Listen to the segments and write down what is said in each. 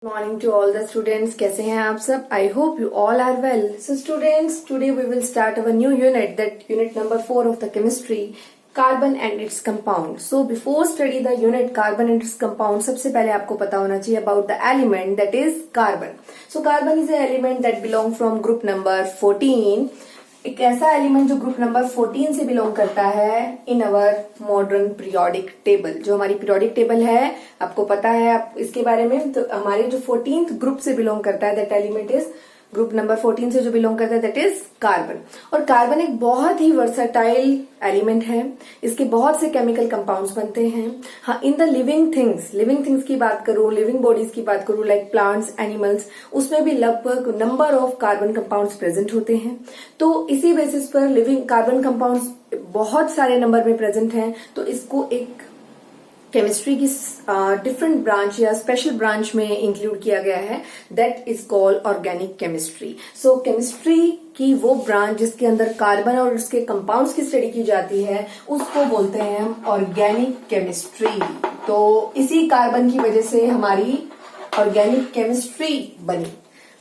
Morning to all the students. कैसे हैं आप सब? I hope you all are well. So students, today we will start our new unit, that unit number 4 of the chemistry, carbon and its compound. So before study the unit carbon and its compound, सबसे पहले आपको पता होना चाहिए about the element that is carbon. So carbon is a element that belong from group number 14। एक ऐसा element जो group number 14 से बिलोंग करता है इन अवर मॉडर्न पीरियोडिक टेबल। जो हमारी पीरियोडिक टेबल है, आपको पता है आप इसके बारे में, तो हमारे जो 14th ग्रुप से बिलोंग करता है, that element is group number 14 से जो बिलोंग करता है दैट इज कार्बन। और कार्बन एक बहुत ही वर्सटाइल एलिमेंट है। इसके बहुत से केमिकल कंपाउंड्स बनते हैं। हाँ, इन द लिविंग थिंग्स की बात करूं, लिविंग बॉडीज की बात करूं, लाइक प्लांट्स, एनिमल्स, उसमें भी लगभग number of carbon compounds present होते हैं। तो इसी बेसिस पर लिविंग कार्बन कंपाउंड्स बहुत सारे नंबर में प्रेजेंट हैं। तो इसको एक केमिस्ट्री की डिफरेंट ब्रांच या स्पेशल ब्रांच में इंक्लूड किया गया है, that is called organic chemistry. So chemistry की वो ब्रांच जिसके अंदर कार्बन और उसके कंपाउंड्स की स्टडी की जाती है, उसको बोलते हैं हम ऑर्गेनिक केमिस्ट्री। तो इसी कार्बन की वजह से हमारी ऑर्गेनिक केमिस्ट्री बनी,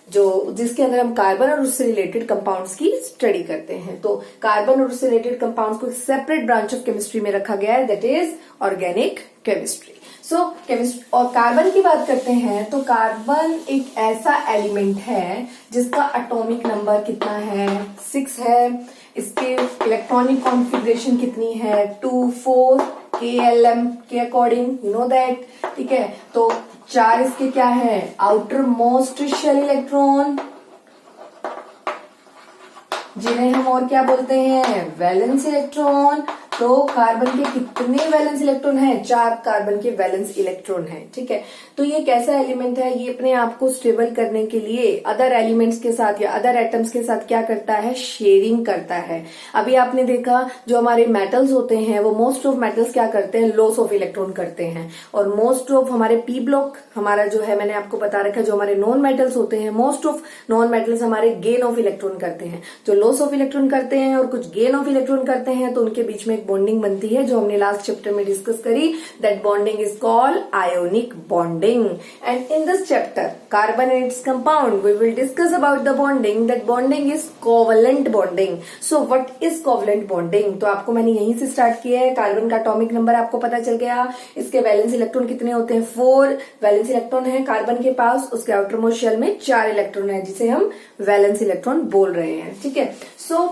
जो जिसके अंदर हम कार्बन और उससे रिलेटेड कंपाउंड्स की स्टडी करते हैं। तो कार्बन और उससे रिलेटेड कंपाउंड्स को एक सेपरेट ब्रांच ऑफ केमिस्ट्री में रखा गया है, that is organic chemistry. So chemistry और कार्बन की बात करते हैं तो कार्बन एक ऐसा एलिमेंट है जिसका एटॉमिक नंबर कितना है, 6 है। इसके इलेक्ट्रॉनिक कॉन्फ़िगरेशन कितनी है, 2 4 KLM के अकॉर्डिंग, यू नो दैट, ठीक है। तो 4 इसके क्या है, आउटर मोस्ट शेल इलेक्ट्रॉन, जिन्हें हम और क्या बोलते हैं, वैलेंस इलेक्ट्रॉन। तो कार्बन के कितने वैलेंस इलेक्ट्रॉन हैं? 4 कार्बन के वैलेंस इलेक्ट्रॉन हैं, ठीक है। तो ये कैसा एलिमेंट है, ये अपने आप को स्टेबल करने के लिए अदर एलिमेंट्स के साथ या अदर एटम्स के साथ क्या करता है, शेयरिंग करता है। अभी आपने देखा जो हमारे मेटल्स होते हैं, वो मोस्ट ऑफ मेटल्स क्या करते हैं, लॉस ऑफ इलेक्ट्रॉन करते हैं। और मोस्ट ऑफ हमारे पी ब्लॉक हमारा जो है, मैंने आपको बता रखा है, जो हमारे नॉन मेटल्स होते हैं, मोस्ट ऑफ नॉन मेटल्स हमारे गेन ऑफ इलेक्ट्रॉन करते हैं। जो लॉस ऑफ इलेक्ट्रॉन करते हैं और कुछ गेन ऑफ इलेक्ट्रॉन करते हैं, तो उनके बीच में एक बॉन्डिंग बनती है, जो हमने लास्ट चैप्टर में डिस्कस करी। That bonding is called ionic bonding. And in this chapter carbon and its compound we will discuss about the bonding. That bonding is covalent bonding. So what is covalent bonding? तो आपको मैंने यहीं से start किया है। Carbon का atomic number आपको पता चल गया। इसके वैलेंस इलेक्ट्रॉन कितने होते हैं, 4 वैलेंस इलेक्ट्रॉन है कार्बन के पास। उसके आउटर मोस्ट शेल में 4 इलेक्ट्रॉन है, जिसे हम वैलेंस इलेक्ट्रॉन बोल रहे हैं, ठीक है। सो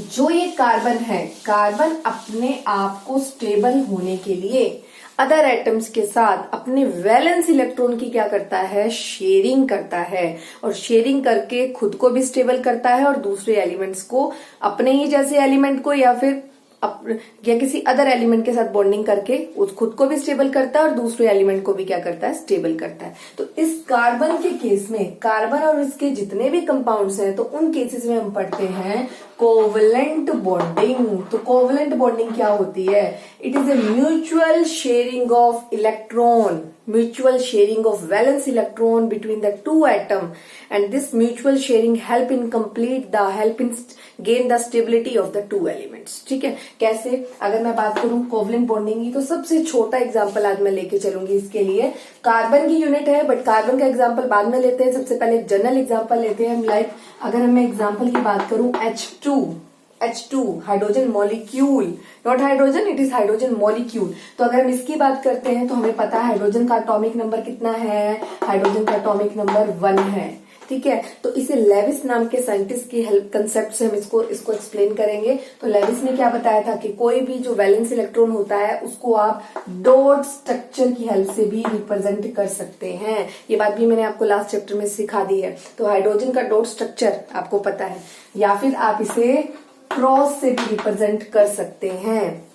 जो ये कार्बन है, कार्बन अपने आप को स्टेबल होने के लिए अदर एटम्स के साथ अपने वैलेंस इलेक्ट्रॉन की क्या करता है, शेयरिंग करता है। और शेयरिंग करके खुद को भी स्टेबल करता है और दूसरे एलिमेंट्स को, अपने ही जैसे एलिमेंट को या फिर या किसी अदर एलिमेंट के साथ बॉन्डिंग करके उस खुद को भी स्टेबल करता है और दूसरे एलिमेंट को भी क्या करता है, स्टेबल करता है। तो इस कार्बन के केस में, कार्बन और इसके जितने भी कंपाउंड्स हैं, तो उन केसेस में हम पढ़ते हैं कोवलेंट बॉन्डिंग। तो कोवलेंट बॉन्डिंग क्या होती है? It is a mutual sharing of electron, mutual sharing of valence electron between the two atom, and this mutual sharing help in gain the stability of the two elements, ठीक है। कैसे? अगर मैं बात करूं कोवलेंट बॉन्डिंग की, तो सबसे छोटा एग्जांपल आज मैं लेके चलूंगी इसके लिए। कार्बन की यूनिट है, बट कार्बन का एग्जांपल बाद में लेते हैं। सबसे पहले जनरल एग्जांपल लेते हैं। लाइक अगर मैं एग्जांपल की बात करूं, H2 hydrogen molecule, not hydrogen, it is hydrogen molecule. तो अगर हम इसकी बात करते हैं तो हमें पता है हाइड्रोजन का एटॉमिक नंबर कितना है, हाइड्रोजन का एटॉमिक नंबर 1 है, ठीक है। तो इसे लेविस नाम के साइंटिस्ट की हेल्प कंसेप्ट से हम इसको एक्सप्लेन करेंगे। तो लेविस ने क्या बताया था कि कोई भी जो वैलेंस इलेक्ट्रॉन होता है उसको आप डॉट स्ट्रक्चर की हेल्प से भी रिप्रेजेंट कर सकते हैं। ये बात भी मैंने आपको लास्ट चैप्टर में सिखा दी है। तो हाइड्रोजन का डॉट स्ट्रक्चर आपको पता है, या फिर आप इसे क्रॉस से भी रिप्रेजेंट कर सकते हैं।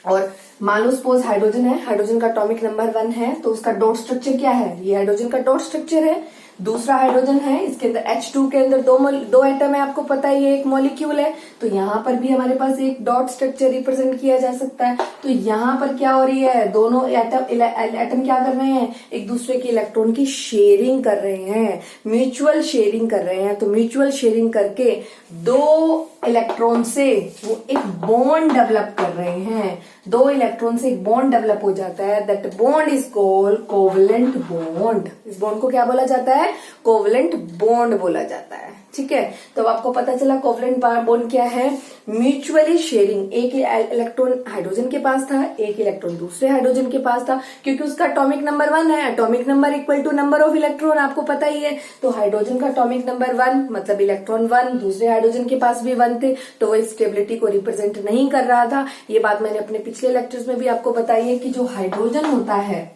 और मान लो सपोज हाइड्रोजन है, हाइड्रोजन का एटॉमिक नंबर 1 है, तो उसका डॉट स्ट्रक्चर क्या है, ये हाइड्रोजन का डॉट स्ट्रक्चर है। दूसरा हाइड्रोजन है, इसके अंदर H2 के अंदर दो एटम है, आपको पता है ये एक मॉलिक्यूल है। तो यहाँ पर भी हमारे पास एक डॉट स्ट्रक्चर रिप्रेजेंट किया जा सकता है। तो यहाँ पर क्या हो रही है, दोनों एटम क्या कर रहे हैं, एक दूसरे के इलेक्ट्रॉन की शेयरिंग कर रहे हैं, म्यूचुअल शेयरिंग कर रहे हैं। तो म्यूचुअल शेयरिंग करके दो इलेक्ट्रॉन से वो एक बॉन्ड डेवलप कर रहे हैं, दो इलेक्ट्रॉन से एक बॉन्ड डेवलप हो जाता है, that bond is called covalent bond. इस बॉन्ड को क्या बोला जाता है? कोवलेंट बॉन्ड बोला जाता है। ठीक है, तो आपको पता चला कोवलेंट बॉन्ड क्या है? म्यूचुअली शेयरिंग, एक इलेक्ट्रॉन हाइड्रोजन के पास था, एक इलेक्ट्रॉन दूसरे हाइड्रोजन के पास था, क्योंकि उसका एटॉमिक नंबर 1 है, atomic number equal to number of electron, आपको पता ही है। तो हाइड्रोजन का एटॉमिक नंबर 1 मतलब इलेक्ट्रॉन 1, दूसरे हाइड्रोजन के पास भी 1 थे, तो वो स्टेबिलिटी को रिप्रेजेंट नहीं कर रहा था। ये बात मैंने अपने पिछले लेक्चर्स में भी आपको बताई है कि जो हाइड्रोजन होता है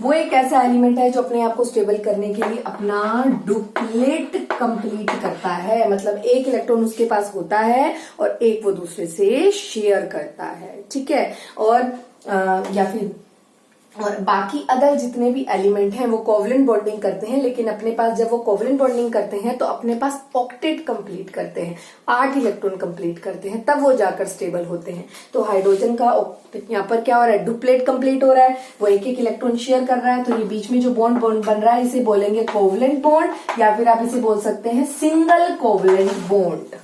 वो एक ऐसा एलिमेंट है जो अपने आप को स्टेबल करने के लिए अपना डुप्लेट कंप्लीट करता है, मतलब एक इलेक्ट्रॉन उसके पास होता है और एक वो दूसरे से शेयर करता है। ठीक है, और और बाकी अदर जितने भी एलिमेंट हैं वो कोवलेंट बॉन्डिंग करते हैं, लेकिन अपने पास जब वो कोवलेंट बॉन्डिंग करते हैं तो अपने पास ऑक्टेट कंप्लीट करते हैं, 8 इलेक्ट्रॉन कंप्लीट करते हैं, तब वो जाकर स्टेबल होते हैं। तो हाइड्रोजन का यहाँ पर क्या हो रहा है? डुप्लेट कंप्लीट हो रहा है, वो एक एक इलेक्ट्रॉन शेयर कर रहा है, तो ये बीच में जो बॉन्ड बन रहा है इसे बोलेंगे कोवलेंट बॉन्ड, या फिर आप इसे बोल सकते हैं सिंगल कोवलेंट बॉन्ड।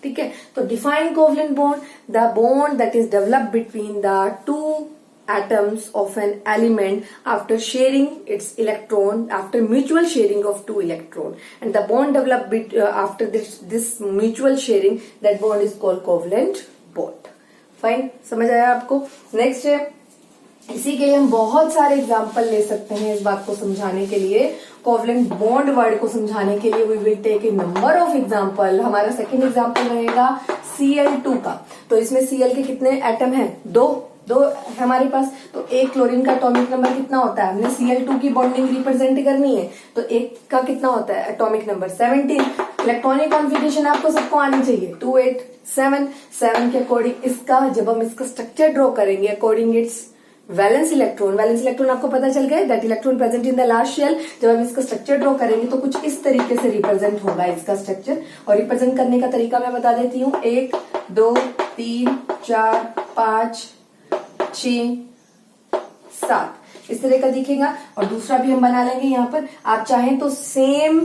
ठीक है, तो define covalent bond, the bond that is developed between the two atoms of an element after sharing its electron, after mutual sharing of 2 electron, and the bond developed after this mutual sharing, that bond is called covalent bond. Fine, समझ आया आपको? Next है, इसी के लिए हम बहुत सारे एग्जाम्पल ले सकते हैं इस बात को समझाने के लिए, कोवलेंट बॉन्ड वर्ड को समझाने के लिए we will take a number of example. हमारा सेकेंड एग्जाम्पल रहेगा Cl2 का। तो इसमें Cl के कितने एटम हैं? दो हमारे पास। तो एक क्लोरीन का एटॉमिक नंबर कितना होता है? हमने Cl2 की बॉन्डिंग रिप्रेजेंट करनी है, तो एक का कितना होता है एटॉमिक नंबर? 17। इलेक्ट्रॉनिक कॉन्फ़िगरेशन आपको सबको आनी चाहिए, 2 8 7। 7 के अकॉर्डिंग इसका जब हम इसका स्ट्रक्चर ड्रॉ करेंगे अकॉर्डिंग इट्स वैलेंस इलेक्ट्रॉन आपको पता चल गया, that electron present in the last shell. जब हम इसका स्ट्रक्चर ड्रॉ करेंगे तो कुछ इस तरीके से रिप्रेजेंट होगा इसका स्ट्रक्चर, और रिप्रेजेंट करने का तरीका मैं बता देती हूँ। 1 2 3 4 5 6 7 इस तरह का दिखेगा। और दूसरा भी हम बना लेंगे यहाँ पर। आप चाहें तो सेम,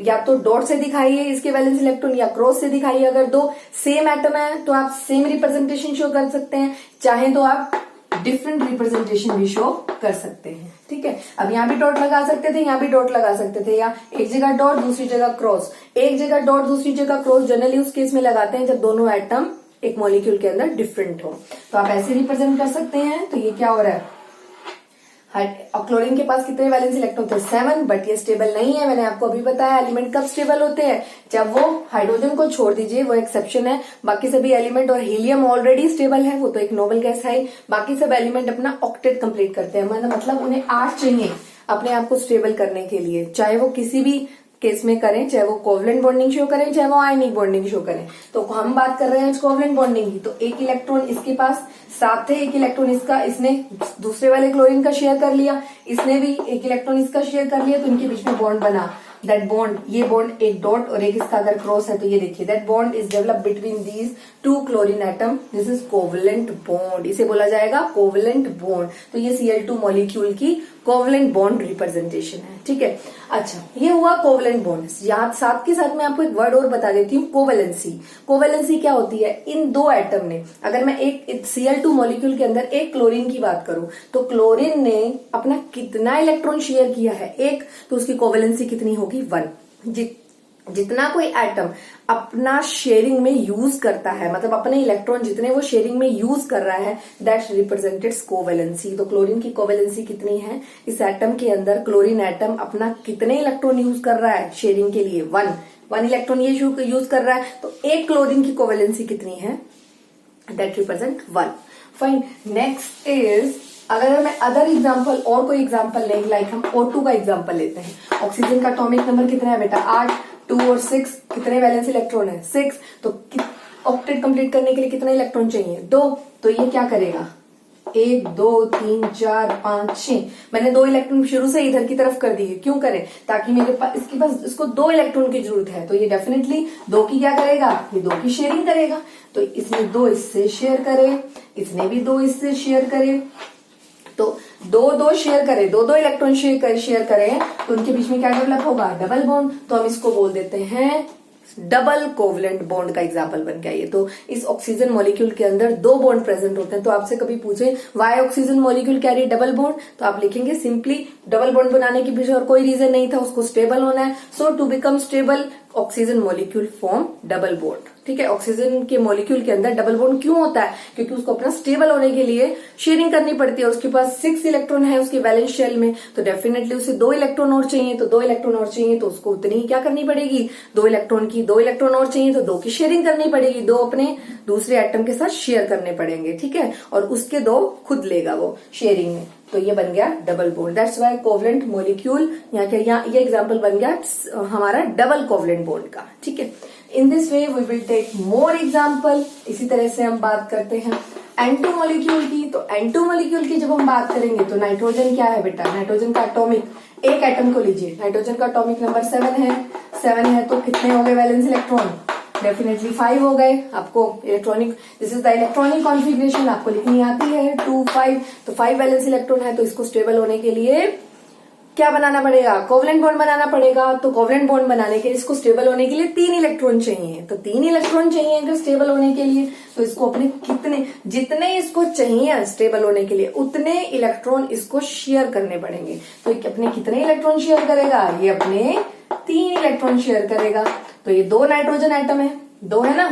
या तो डॉट से दिखाइए इसके वैलेंस इलेक्ट्रॉन, या क्रॉस से दिखाइए। अगर दो सेम एटम है तो आप सेम रिप्रेजेंटेशन शो कर सकते हैं, चाहे तो आप डिफरेंट रिप्रेजेंटेशन भी शो कर सकते हैं। ठीक है, अब यहाँ भी डॉट लगा सकते थे, यहाँ भी डॉट लगा सकते थे, या एक जगह डॉट दूसरी जगह क्रॉस, एक जगह डॉट दूसरी जगह क्रॉस जनरली उस केस में लगाते हैं जब दोनों एटम एक मॉलिक्यूल के अंदर डिफरेंट हो, तो आप ऐसे रिप्रेजेंट कर सकते हैं। तो ये क्या हो रहा है? क्लोरीन के पास कितने वैलेंस इलेक्ट्रॉन थे? 7, बट ये स्टेबल नहीं है। मैंने आपको अभी बताया एलिमेंट कब स्टेबल होते हैं? जब वो हाइड्रोजन को छोड़ दीजिए, वो एक्सेप्शन है, बाकी सभी एलिमेंट, और हीलियम ऑलरेडी स्टेबल है, वो तो एक नोबल गैस है, बाकी सब एलिमेंट अपना ऑक्टेट कंप्लीट करते हैं, मतलब उन्हें 8 चाहिए अपने आप को स्टेबल करने के लिए, चाहे वो किसी भी केस में करें, चाहे वो कोवलेंट बॉन्डिंग शो करें, चाहे वो आयनिक बॉन्डिंग शो करें। तो हम बात कर रहे हैं कोवलेंट बॉन्डिंग की, तो एक इलेक्ट्रॉन इसके पास 7 थे, एक इलेक्ट्रॉन इसका, इसने दूसरे वाले क्लोरीन का शेयर कर लिया, इसने भी एक इलेक्ट्रॉन इसका शेयर कर लिया, तो इनके बीच में बॉन्ड बना। दैट बॉन्ड, ये बॉन्ड एक डॉट और एक इसका अगर क्रॉस है तो ये देखिए, that bond is develop between these 2 chlorine atom, this is covalent bond, इसे बोला जाएगा कोवलेंट बॉन्ड। तो ये Cl2 मॉलिक्यूल की कोवलेंट बॉन्ड रिप्रेजेंटेशन है। ठीक है, अच्छा, ये हुआ कोवलेंट बॉन्ड। यहाँ साथ के साथ मैं आपको एक वर्ड और बता देती हूँ, कोवैलेंसी। कोवैलेंसी क्या होती है? इन दो एटम ने, अगर मैं एक Cl2 मॉलिक्यूल के अंदर एक क्लोरीन की बात करूं, तो क्लोरीन ने अपना कितना इलेक्ट्रॉन शेयर किया है? एक, तो उसकी कोवैलेंसी कितनी होगी? 1। जितना कोई एटम अपना शेयरिंग में यूज करता है, मतलब अपने इलेक्ट्रॉन जितने वो शेयरिंग में यूज कर रहा है, दैट रिप्रेजेंटेड्स कोवैलेंसी। तो क्लोरीन की कोवैलेंसी कितनी है? इस एटम के अंदर क्लोरीन एटम अपना कितने इलेक्ट्रॉन यूज कर रहा है शेयरिंग के लिए? 1 इलेक्ट्रॉन ये यूज कर रहा है, तो एक क्लोरीन की कोवैलेंसी कितनी है? That represent 1। Fine, next is, अगर मैं अदर एग्जाम्पल और कोई एग्जाम्पल लेंगे, लाइक हम O2 का एग्जाम्पल लेते हैं। ऑक्सीजन का एटॉमिक नंबर कितना है बेटा? 8। 2 और 6 कितने वैलेंस इलेक्ट्रॉन है? 6। तो ऑक्टेट कंप्लीट करने के लिए कितने इलेक्ट्रॉन चाहिए? 2। तो ये क्या करेगा? 1 2 3 4 5 6। मैंने 2 इलेक्ट्रॉन शुरू से इधर की तरफ कर दिए, क्यों करें? ताकि मेरे पास इसके पास इसको 2 इलेक्ट्रॉन की जरूरत है, तो ये डेफिनेटली 2 की क्या करेगा? ये 2 की शेयरिंग करेगा। तो इसने 2 इससे शेयर करे, इसने भी 2 इससे शेयर करे, तो 2 शेयर करें, 2 इलेक्ट्रॉन शेयर करें, तो उनके बीच में क्या डेवलप होगा? Double bond. तो हम इसको बोल देते हैं डबल कोवलेंट बॉन्ड का एग्जाम्पल बन के आई है। तो इस ऑक्सीजन मॉलिक्यूल के अंदर दो बॉन्ड प्रेजेंट होते हैं। तो आपसे कभी पूछे why oxygen molecule carry double bond, तो आप लिखेंगे सिंपली डबल बॉन्ड बनाने के पीछे और कोई रीजन नहीं था, उसको स्टेबल होना है। So to become stable oxygen molecule form double bond. ठीक है, ऑक्सीजन के मॉलिक्यूल के अंदर डबल बॉन्ड क्यों होता है? क्योंकि उसको अपना स्टेबल होने के लिए शेयरिंग करनी पड़ती है। उसके पास 6 इलेक्ट्रॉन है उसके वैलेंस शेल में, तो डेफिनेटली उसे 2 इलेक्ट्रॉन और चाहिए। तो 2 इलेक्ट्रॉन और चाहिए तो उसको उतनी ही क्या करनी पड़ेगी, 2 इलेक्ट्रॉन की 2 इलेक्ट्रॉन और चाहिए तो 2 की शेयरिंग करनी पड़ेगी, 2 अपने दूसरे एटम के साथ शेयर करने पड़ेंगे। ठीक है, और उसके 2 खुद लेगा वो शेयरिंग में, तो ये बन गया double bond. That's why covalent molecule यहाँ ये एग्जांपल बन गया हमारा डबल कोवलेंट बॉन्ड का। ठीक है, in this way we will take more example. इसी तरह से हम बात करते हैं N2 मॉलिक्यूल की। तो N2 मॉलिक्यूल की जब हम बात करेंगे तो नाइट्रोजन क्या है बेटा, नाइट्रोजन का एटॉमिक एक एटम को लीजिए, नाइट्रोजन का एटॉमिक नंबर 7 है तो कितने हो गए वैलेंस इलेक्ट्रॉन, डेफिनेटली 5 हो गए। आपको electronic, this is the electronic configuration आपको लिखनी आती है 2 5, तो 5 वैलेंस इलेक्ट्रॉन है। तो इसको स्टेबल होने के लिए क्या बनाना पड़ेगा, कोवलेंट बॉन्ड बनाना पड़ेगा। तो कोवलेंट बॉन्ड बनाने के लिए इसको स्टेबल होने के लिए 3 इलेक्ट्रॉन चाहिए। तो 3 इलेक्ट्रॉन चाहिए अगर स्टेबल होने के लिए, तो इसको अपने जितने इसको चाहिए स्टेबल होने के लिए उतने इलेक्ट्रॉन इसको शेयर करने पड़ेंगे। तो अपने कितने इलेक्ट्रॉन शेयर करेगा, ये अपने 3 इलेक्ट्रॉन शेयर करेगा। तो ये 2 नाइट्रोजन एटम है, 2 है ना,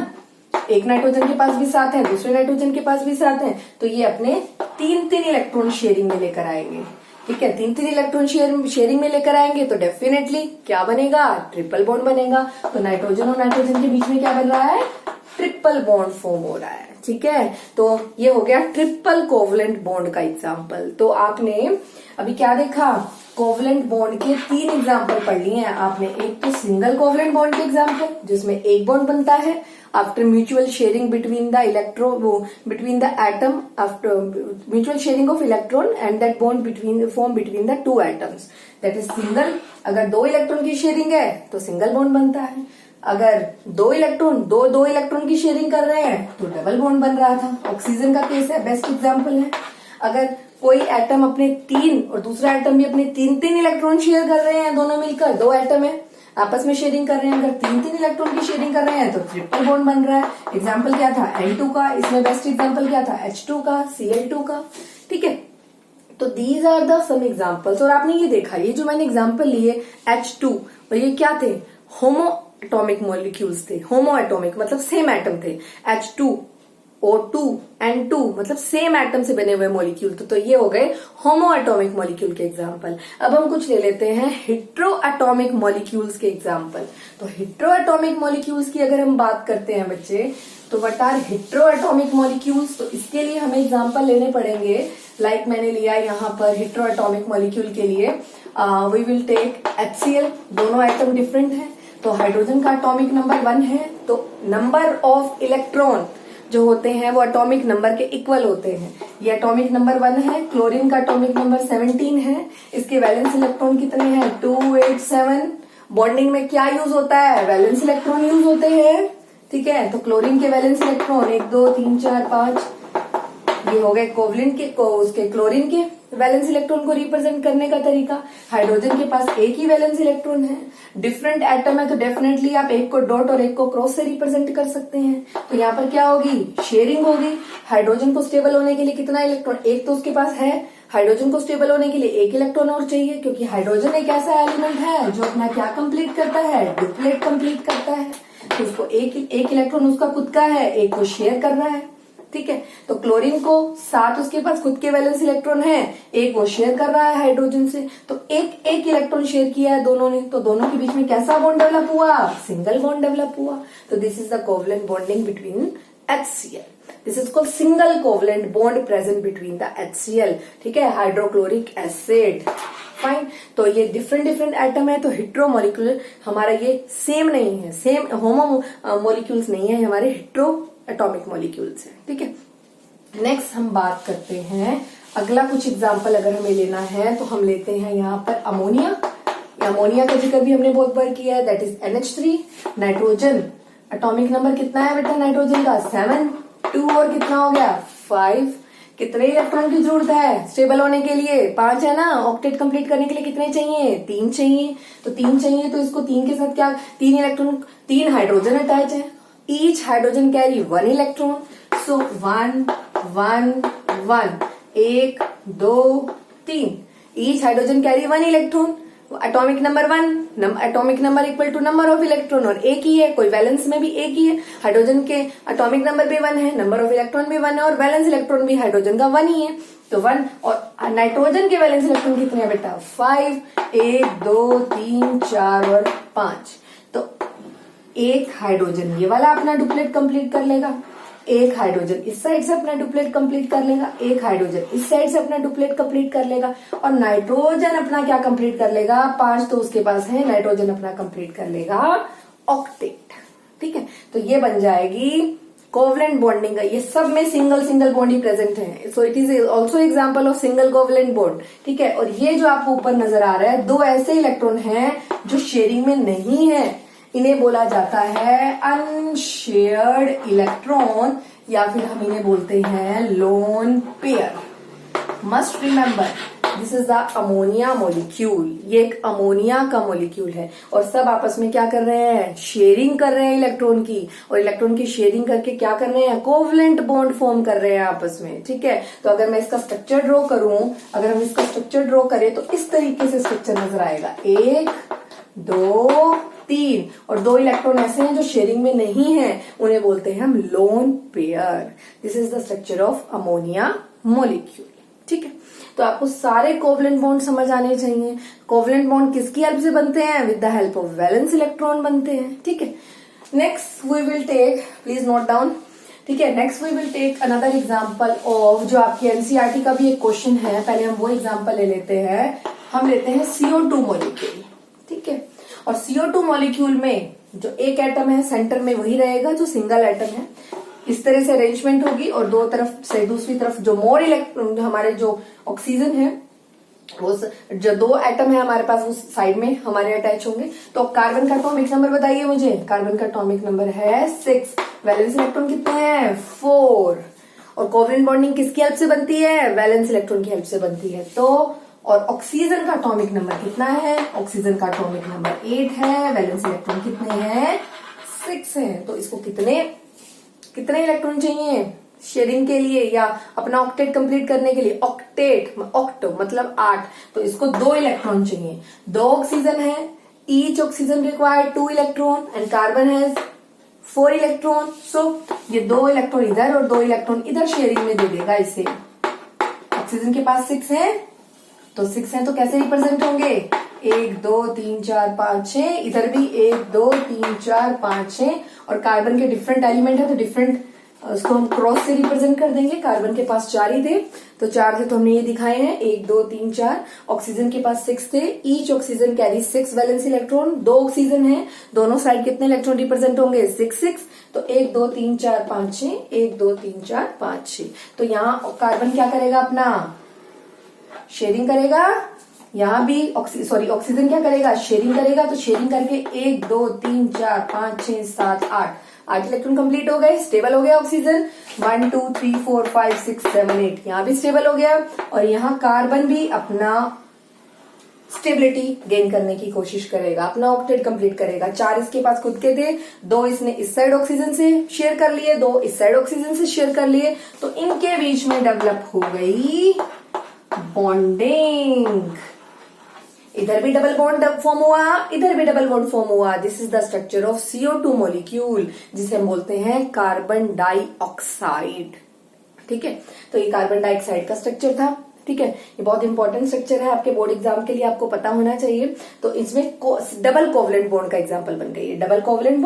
एक नाइट्रोजन के पास भी 7 है, दूसरे नाइट्रोजन के पास भी 7 है, तो ये अपने 3 इलेक्ट्रॉन शेयरिंग में लेकर आएंगे। ठीक है, 3 इलेक्ट्रॉन शेयरिंग में लेकर आएंगे तो डेफिनेटली क्या बनेगा, ट्रिपल बॉन्ड बनेगा। तो नाइट्रोजन और नाइट्रोजन के बीच में क्या बन रहा है, ट्रिपल बॉन्ड फॉर्म हो रहा है। ठीक है, तो ये हो गया ट्रिपल कोवलेंट बॉन्ड का एग्जाम्पल। तो आपने अभी क्या देखा, कोवलेंट बॉन्ड के 3 एग्जाम्पल पढ़ लिए हैं आपने। एक तो सिंगल कोवलेंट बॉन्ड के एग्जाम्पल जिसमें एक बॉन्ड बनता है after mutual sharing between the atom, after mutual sharing of electron and that bond form between the 2 atoms, that is single. अगर 2 इलेक्ट्रॉन की शेयरिंग है तो सिंगल बॉन्ड बनता है। अगर 2 इलेक्ट्रॉन की शेयरिंग कर रहे हैं तो डबल बॉन्ड बन रहा था। ऑक्सीजन का केस है, बेस्ट एग्जाम्पल है। अगर कोई एटम अपने 3 और दूसरा एटम भी अपने 3 इलेक्ट्रॉन शेयर कर रहे हैं, दोनों मिलकर 2 एटम है आपस में शेयरिंग कर रहे हैं, अगर 3 इलेक्ट्रॉन की शेयरिंग कर रहे हैं तो ट्रिपल बॉन्ड बन रहा है। एग्जाम्पल क्या था, N2 का, इसमें बेस्ट एग्जाम्पल क्या था, H2 का, Cl2 का। ठीक है, तो these are the some examples. और आपने ये देखा, ये जो मैंने एग्जाम्पल लिए H2, और ये क्या थे, होमो एटॉमिक मॉलिक्यूल्स थे। होमो एटॉमिक मतलब सेम एटम थे, H2O2 N2 मतलब सेम एटम से बने हुए मॉलिक्यूल। तो ये हो गए होमो एटॉमिक मॉलिक्यूल के एग्जाम्पल। अब हम कुछ ले लेते हैं हेट्रो एटॉमिक मॉलिक्यूल्स के एग्जाम्पल। तो हेट्रो एटॉमिक मॉलिक्यूल्स की अगर हम बात करते हैं बच्चे, तो what are hetero atomic molecules, तो इसके लिए हमें एग्जाम्पल लेने पड़ेंगे। लाइक मैंने लिया यहाँ पर हेट्रो एटॉमिक मॉलिक्यूल के लिए वी विल टेक HCl, दोनों एटम डिफरेंट है। तो हाइड्रोजन का एटॉमिक नंबर 1 है, तो नंबर ऑफ इलेक्ट्रॉन जो होते हैं वो एटॉमिक नंबर के इक्वल होते हैं। ये एटॉमिक नंबर 1 है। क्लोरीन का एटॉमिक नंबर 17 है। इसके वैलेंस इलेक्ट्रॉन कितने हैं, 2 8 7। बॉन्डिंग में क्या यूज होता है, वैलेंस इलेक्ट्रॉन यूज होते हैं। ठीक है, तो क्लोरीन के वैलेंस इलेक्ट्रॉन 1 2 3 4 5, ये हो गए कोवलेंट के उसके क्लोरीन के वैलेंस इलेक्ट्रॉन को रिप्रेजेंट करने का तरीका। हाइड्रोजन के पास एक ही वैलेंस इलेक्ट्रॉन है, डिफरेंट एटम है, तो डेफिनेटली आप एक को डॉट और एक को क्रॉस से रिप्रेजेंट कर सकते हैं। तो यहाँ पर क्या होगी, शेयरिंग होगी। हाइड्रोजन को स्टेबल होने के लिए कितना इलेक्ट्रॉन, एक तो उसके पास है। हाइड्रोजन को स्टेबल होने के लिए 1 इलेक्ट्रॉन और चाहिए, क्योंकि हाइड्रोजन एक ऐसा एलिमेंट है जो अपना क्या कंप्लीट करता है, डुप्लेट कंप्लीट करता है। तो उसको एक इलेक्ट्रॉन उसका खुद का है, एक को शेयर कर रहा है। ठीक है, तो क्लोरीन को 7 उसके पास खुद के वैलेंस इलेक्ट्रॉन है, एक वो शेयर कर रहा है हाइड्रोजन से, तो एक इलेक्ट्रॉन शेयर किया है दोनों ने। तो दोनों के बीच में कैसा बॉन्ड डेवलप हुआ, सिंगल बॉन्ड डेवलप हुआ। तो this is the covalent bonding between HCl। This is called single covalent bond present between the HCl। ठीक है, हाइड्रोक्लोरिक एसिड। फाइन, तो ये डिफरेंट एटम है। तो हेट्रो मॉलिक्यूल हमारा ये सेम नहीं है, सेम होमो मॉलिक्यूल्स नहीं है, हमारे हेट्रो एटॉमिक मॉलिक्यूल्स है। ठीक है, नेक्स्ट हम बात करते हैं अगला कुछ एग्जाम्पल अगर हमें लेना है तो हम लेते हैं यहाँ पर अमोनिया। अमोनिया का जिक्र भी हमने बहुत बार किया है, that is NH3। Nitrogen atomic number कितना है बेटा नाइट्रोजन का, 7, 2 और कितना हो गया 5। कितने इलेक्ट्रॉन की जरूरत है स्टेबल होने के लिए? 5 है ना। ऑक्टेट कंप्लीट करने के लिए कितने चाहिए? 3 चाहिए। तो 3 चाहिए तो इसको 3 के साथ क्या, 3 इलेक्ट्रॉन, 3 हाइड्रोजन अटैच है। Each hydrogen carry 1 electron. So 1 1 1, 1 2 3, each hydrogen carry 1 electron. Atomic number 1, atomic number equal to number of electron, और एक ही है, कोई वैलेंस में भी एक ही है। हाइड्रोजन के एटॉमिक नंबर भी 1 है, नंबर ऑफ इलेक्ट्रॉन भी 1 है, और वैलेंस इलेक्ट्रॉन भी हाइड्रोजन का 1 ही है। तो 1, और नाइट्रोजन के वैलेंस इलेक्ट्रॉन कितने हैं बेटा? 5, 1 2 3 4 और 5। तो एक हाइड्रोजन ये वाला अपना डुप्लेट कंप्लीट कर लेगा, एक हाइड्रोजन इस साइड से अपना डुप्लेट कंप्लीट कर लेगा, एक हाइड्रोजन इस साइड से अपना डुप्लेट कंप्लीट कर लेगा, और नाइट्रोजन अपना क्या कंप्लीट कर लेगा? 5 तो उसके पास है, नाइट्रोजन अपना कंप्लीट कर लेगा ऑक्टेट। ठीक है, तो ये बन जाएगी कोवलेंट बॉन्डिंग। ये सब में सिंगल सिंगल बॉन्ड ही प्रेजेंट है, so it is also example of single covalent bond. ठीक है, और ये जो आपको ऊपर नजर आ रहा है, 2 ऐसे इलेक्ट्रॉन हैं जो शेयरिंग में नहीं है, इन्हें बोला जाता है अनशेयर्ड इलेक्ट्रॉन, या फिर हम इन्हें बोलते हैं lone pair. Must remember this is the ammonia molecule. ये एक अमोनिया का मॉलिक्यूल है, और सब आपस में क्या कर रहे हैं? शेयरिंग कर रहे हैं इलेक्ट्रॉन की, और इलेक्ट्रॉन की शेयरिंग करके क्या कर रहे हैं? कोवलेंट बॉन्ड फॉर्म कर रहे हैं आपस में। ठीक है, तो अगर मैं इसका स्ट्रक्चर ड्रॉ करूं, अगर हम इसका स्ट्रक्चर ड्रॉ करें तो इस तरीके से स्ट्रक्चर नजर आएगा, 1 2 3, और 2 इलेक्ट्रॉन ऐसे हैं जो शेयरिंग में नहीं है, उन्हें बोलते हैं हम lone pair. This is the structure of ammonia molecule. ठीक है, तो आपको सारे कोवलेंट बॉन्ड समझ आने चाहिए। कोवलेंट बॉन्ड किसकी हेल्प से बनते हैं? With the help of valence electron बनते हैं। ठीक है, next we will take, please note down. ठीक है, next we will take another example of, जो आपकी एनसीईआरटी का भी एक क्वेश्चन है, पहले हम वो एग्जांपल ले लेते हैं। हम लेते हैं CO2 मॉलिक्यूल। ठीक है, और CO2 मॉलिक्यूल में जो एक एटम है सेंटर में वही रहेगा जो सिंगल एटम है। इस तरह से अरेंजमेंट होगी, और दो तरफ से दूसरी तरफ जो मोर इलेक्ट्रॉन, हमारे जो ऑक्सीजन है, वो जो 2 एटम है हमारे पास उस साइड में हमारे अटैच होंगे। तो कार्बन का एटॉमिक नंबर बताइए मुझे। कार्बन का एटॉमिक नंबर है 6, वैलेंस इलेक्ट्रॉन कितने हैं? 4, और कोवलेंट बॉन्डिंग किसकी हेल्प से बनती है? वैलेंस इलेक्ट्रॉन की हेल्प से बनती है। तो और ऑक्सीजन का एटॉमिक नंबर कितना है? ऑक्सीजन का एटॉमिक नंबर 8 है, वैलेंस इलेक्ट्रॉन कितने हैं? 6 है। तो इसको कितने इलेक्ट्रॉन चाहिए शेयरिंग के लिए या अपना ऑक्टेट कंप्लीट करने के लिए? ऑक्टो मतलब 8, तो इसको 2 इलेक्ट्रॉन चाहिए। 2 ऑक्सीजन है, each oxygen required 2 electron, and carbon has 4 electron. So ये 2 इलेक्ट्रॉन इधर और 2 इलेक्ट्रॉन इधर शेयरिंग में दे देगा इसे। ऑक्सीजन के पास 6 है, तो 6 है तो कैसे रिप्रेजेंट होंगे? 1 2 3 4 5 6, इधर भी 1 2 3 4 5 6, और कार्बन के डिफरेंट एलिमेंट है तो डिफरेंट, उसको हम क्रॉस से रिप्रेजेंट कर देंगे। कार्बन के पास 4 ही थे, तो 4 थे तो हमने ये दिखाए हैं 1 2 3 4। ऑक्सीजन के पास 6 थे, each oxygen carry 6 valence electron. 2 oxygen है, दोनों साइड कितने इलेक्ट्रॉन रिप्रेजेंट होंगे? 6 6, तो 1 2 3 4 5 6, 1 2 3 4 5 6। तो यहाँ कार्बन क्या करेगा? अपना शेयरिंग करेगा। यहाँ भी ऑक्सीजन क्या करेगा? शेयरिंग करेगा। तो शेयरिंग करके 1 2 3 4 5 6 7 8 इलेक्ट्रॉन कंप्लीट हो गए, स्टेबल हो गया ऑक्सीजन। 1 2 3 4 5 6 7 8, यहाँ भी स्टेबल हो गया, और यहाँ कार्बन भी अपना स्टेबिलिटी गेन करने की कोशिश करेगा, अपना ऑक्टेट कंप्लीट करेगा। 4 इसके पास खुद के थे, 2 इसने इस साइड ऑक्सीजन से शेयर कर लिए, 2 इस साइड ऑक्सीजन से शेयर कर लिए, तो इनके बीच में डेवलप हो गई बॉन्डिंग। इधर भी डबल बॉन्ड फॉर्म हुआ, इधर भी डबल बॉन्ड फॉर्म हुआ। This is the structure of CO2 molecule, जिसे हम बोलते हैं कार्बन डाइऑक्साइड। ठीक है, तो ये कार्बन डाइऑक्साइड का स्ट्रक्चर था। ठीक है, ये बहुत इंपॉर्टेंट स्ट्रक्चर है, आपके बोर्ड एग्जाम के लिए आपको पता होना चाहिए। तो इसमें डबल कोवलेंट बॉन्ड का एग्जाम्पल बन गई है। Double covalent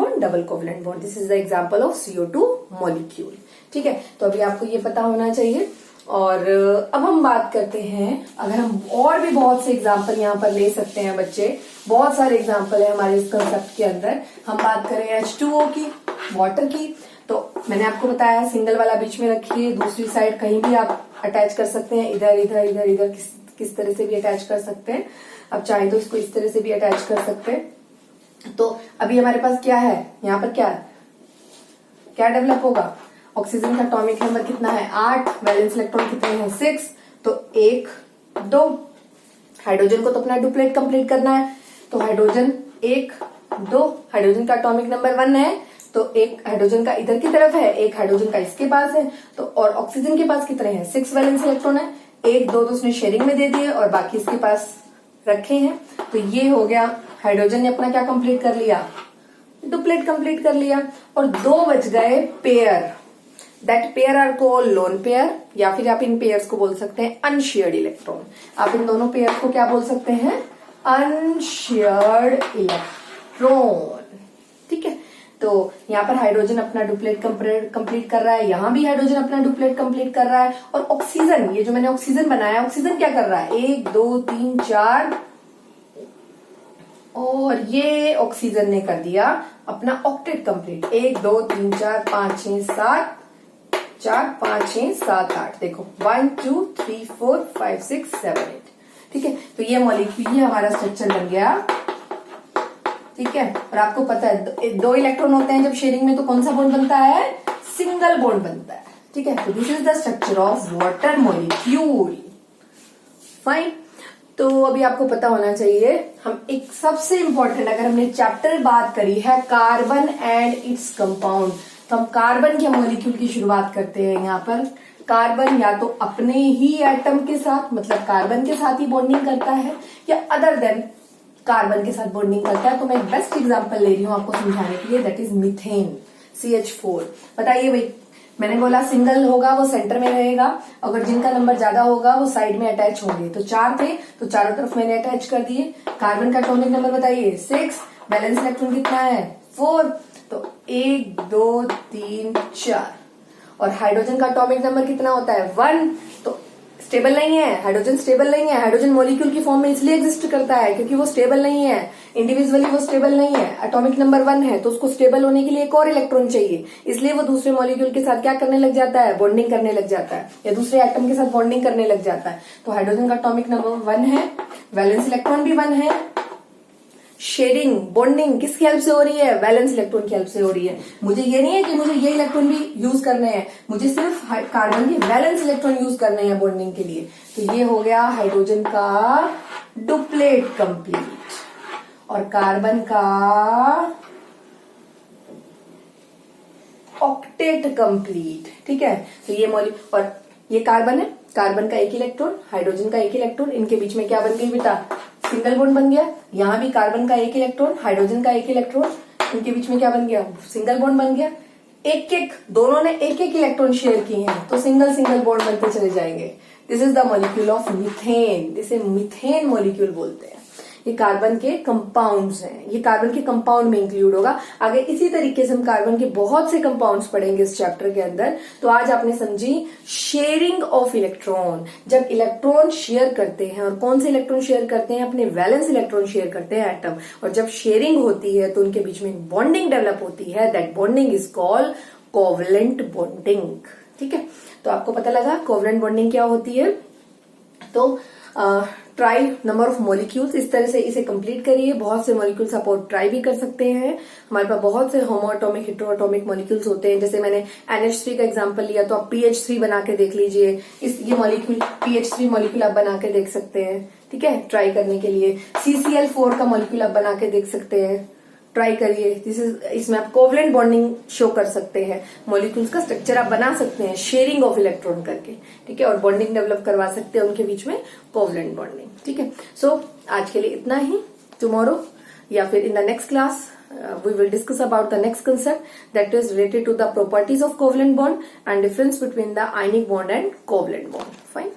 bond, this is the example of CO2 molecule. ठीक है, तो अभी आपको ये पता होना चाहिए। और अब हम बात करते हैं, अगर हम और भी बहुत से एग्जाम्पल यहाँ पर ले सकते हैं बच्चे, बहुत सारे एग्जाम्पल है हमारे इस कंसेप्ट के अंदर। हम बात करें H2O की, वाटर की, तो मैंने आपको बताया सिंगल वाला बीच में रखिए, दूसरी साइड कहीं भी आप अटैच कर सकते हैं, इधर इधर इधर इधर किस तरह से भी अटैच कर सकते हैं। अब चाहे तो इसको इस तरह से भी अटैच कर सकते हैं। तो अभी हमारे पास क्या है, यहाँ पर क्या डेवलप होगा? ऑक्सीजन का एटॉमिक नंबर कितना है 8, वैलेंस इलेक्ट्रॉन कितने हैं 6, तो 1 2। हाइड्रोजन को तो अपना डुप्लेट कंप्लीट करना है, तो हाइड्रोजन 1 2, हाइड्रोजन का एटॉमिक नंबर 1 है, तो एक हाइड्रोजन का इधर की तरफ है, एक हाइड्रोजन का इसके पास है, तो और ऑक्सीजन के पास कितने हैं 6 वैलेंस इलेक्ट्रॉन है, 1 2 तो उसने शेयरिंग में दे दिए और बाकी इसके पास रखे हैं। तो ये हो गया, हाइड्रोजन ने अपना क्या कंप्लीट कर लिया, डुप्लेट कंप्लीट कर लिया, और 2 बच गए pair. That pair are called lone pair, या फिर आप इन पेयर्स को बोल सकते हैं अनशेयर्ड इलेक्ट्रॉन। आप इन दोनों पेयर्स को क्या बोल सकते हैं, अनशेयर्ड इलेक्ट्रॉन। ठीक है, तो यहाँ पर हाइड्रोजन अपना डुप्लेट कंप्लीट कर रहा है, यहाँ भी हाइड्रोजन अपना डुप्लेट कंप्लीट कर रहा है, और ऑक्सीजन, ये जो मैंने ऑक्सीजन बनाया, ऑक्सीजन क्या कर रहा है 1 2 3 4, और ये ऑक्सीजन ने कर दिया अपना ऑक्टेट कंप्लीट, 1 2 3 4 5 6 7 4 5 6 7 8, देखो 1 2 3 4 5 6 7 8। ठीक है, तो ये मॉलिक्यूल, ये हमारा स्ट्रक्चर बन गया। ठीक है, और आपको पता है 2 इलेक्ट्रॉन होते हैं जब शेयरिंग में, तो कौन सा बॉन्ड बनता है, सिंगल बॉन्ड बनता है। ठीक है, तो this is the structure of water molecule. Fine, तो अभी आपको पता होना चाहिए, हम एक सबसे इंपॉर्टेंट, अगर हमने चैप्टर बात करी है कार्बन एंड इट्स कंपाउंड, तो हम कार्बन के मॉलिक्यूल की शुरुआत करते हैं। यहाँ पर कार्बन या तो अपने ही एटम के साथ, मतलब कार्बन के साथ ही बॉन्डिंग करता है, या अदर देन कार्बन के साथ बॉन्डिंग करता है। तो मैं एक बेस्ट एग्जांपल ले रही हूँ आपको समझाने के लिए, दैट इज मीथेन, CH4। बताइए भाई, मैंने बोला सिंगल होगा वो सेंटर में रहेगा, अगर जिनका नंबर ज्यादा होगा वो साइड में अटैच होंगे। तो 4 थे, तो चारों तरफ मैंने अटैच कर दिए। कार्बन का एटॉमिक नंबर बताइए 6, बैलेंस इलेक्ट्रॉन कितना है 4, तो 1 2 3 4। और हाइड्रोजन का एटॉमिक नंबर कितना होता है 1, तो स्टेबल नहीं है, हाइड्रोजन स्टेबल नहीं है। हाइड्रोजन मॉलिक्यूल की फॉर्म में इसलिए एग्जिस्ट करता है क्योंकि वो स्टेबल नहीं है, इंडिविजुअली वो स्टेबल नहीं है। एटॉमिक नंबर 1 है, तो उसको स्टेबल होने के लिए एक और इलेक्ट्रॉन चाहिए, इसलिए वो दूसरे मॉलिक्यूल के साथ क्या करने लग जाता है, बॉन्डिंग करने लग जाता है, या दूसरे एटम के साथ बॉन्डिंग करने लग जाता है। तो हाइड्रोजन का एटॉमिक नंबर 1 है, वैलेंस इलेक्ट्रॉन भी 1 है। शेयरिंग बॉन्डिंग किसकी हेल्प से हो रही है, वैलेंस इलेक्ट्रॉन की हेल्प से हो रही है। मुझे ये नहीं है कि मुझे ये इलेक्ट्रॉन भी यूज करने हैं, मुझे सिर्फ कार्बन के वैलेंस इलेक्ट्रॉन यूज करने हैं बॉन्डिंग के लिए। तो ये हो गया हाइड्रोजन का डुप्लेट कंप्लीट, और कार्बन का ऑक्टेट कंप्लीट। ठीक है, तो ये और ये कार्बन है, कार्बन का एक इलेक्ट्रॉन, हाइड्रोजन का एक इलेक्ट्रॉन, इनके बीच में क्या बन गई बेटा, सिंगल बॉन्ड बन गया। यहाँ भी कार्बन का एक इलेक्ट्रॉन, हाइड्रोजन का एक इलेक्ट्रॉन, इनके बीच में क्या बन गया, सिंगल बॉन्ड बन गया। एक एक, दोनों ने एक एक इलेक्ट्रॉन शेयर किए हैं, तो सिंगल सिंगल बॉन्ड बनते चले जाएंगे। This is the molecule of methane, जिसे मीथेन मॉलिक्यूल बोलते हैं। ये कार्बन के कंपाउंड्स हैं, ये कार्बन के कंपाउंड में इंक्लूड होगा। आगे इसी तरीके से हम कार्बन के बहुत से कंपाउंड्स पढ़ेंगे इस चैप्टर के अंदर। तो आज आपने समझी शेयरिंग ऑफ इलेक्ट्रॉन, जब इलेक्ट्रॉन शेयर करते हैं, और कौन से इलेक्ट्रॉन शेयर करते हैं, अपने वैलेंस इलेक्ट्रॉन शेयर करते हैं एटम, और जब शेयरिंग होती है तो उनके बीच में बॉन्डिंग डेवलप होती है, that bonding is called covalent bonding. ठीक है, तो आपको पता लगा कोवलेंट बॉन्डिंग क्या होती है। तो ट्राई नंबर ऑफ मॉलिक्यूल्स, इस तरह से इसे कंप्लीट करिए। बहुत से मॉलिक्यूल्स आप और ट्राई भी कर सकते हैं। हमारे पास बहुत से होमोएटॉमिक हेटेरोएटॉमिक मॉलिक्यूल्स होते हैं, जैसे मैंने NH3 का एग्जांपल लिया, तो आप PH3 बना के देख लीजिए। ये मॉलिक्यूल PH3 मॉलिक्यूल आप बना के देख सकते हैं। ठीक है, ट्राई करने के लिए CCl4 का मॉलिक्यूल आप बना के देख सकते हैं, ट्राई करिए। इसमें आप कोवलेंट बॉन्डिंग शो कर सकते हैं, मॉलिक्यूल्स का स्ट्रक्चर आप बना सकते हैं शेयरिंग ऑफ इलेक्ट्रॉन करके। ठीक है, और बॉन्डिंग डेवलप करवा सकते हैं उनके बीच में, कोवलेंट बॉन्डिंग। ठीक है, सो आज के लिए इतना ही। टुमारो या फिर in the next class we will discuss about the next concept, that is related to the properties of covalent bond and difference between the ionic bond and covalent bond. Fine.